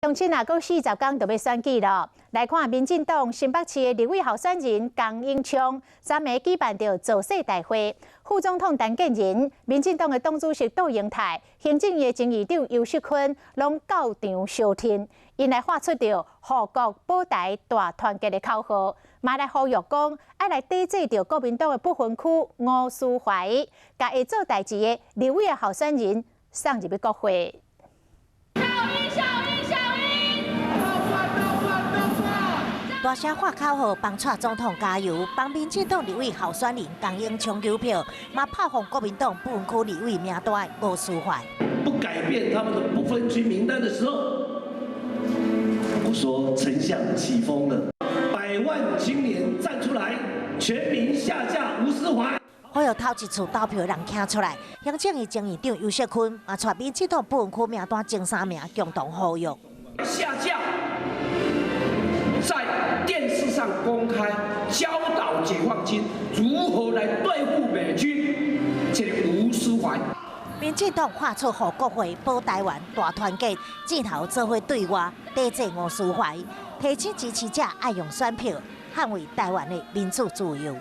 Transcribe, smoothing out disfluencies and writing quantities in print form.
乡亲啊，过40天就要选举了。来看民进党新北市的立委候选人江永昌昨暝举办着造势大会，副总统陈建仁、民进党的党主席杜英泰、行政院前议长游锡堃拢到场相挺，因来发出着护国保台大团结的口号，嘛来呼吁讲爱来抵制着国民党的不分区吴思怀，甲会做代志的立委的候选人送入去国会。 大声喊口号，帮蔡总统加油，帮民进党立委候选人江永昌求票，嘛炮轰国民党不分区立委名单吴思怀。不改变他们的不分区名单的时候，我说丞相起风了，100万青年站出来，全民下架吴思怀。 呼吁头一次投票人站出来，行政院前议长游锡堃嘛，带民进党不分区名单前3名共同呼吁下架，在电视上公开教导解放军如何来对付美军，这个吴思怀。民进党发出护国会、保台湾、大团结，箭头做伙对外，抵制吴思怀，提醒支持者爱用选票，捍卫台湾的民主自由。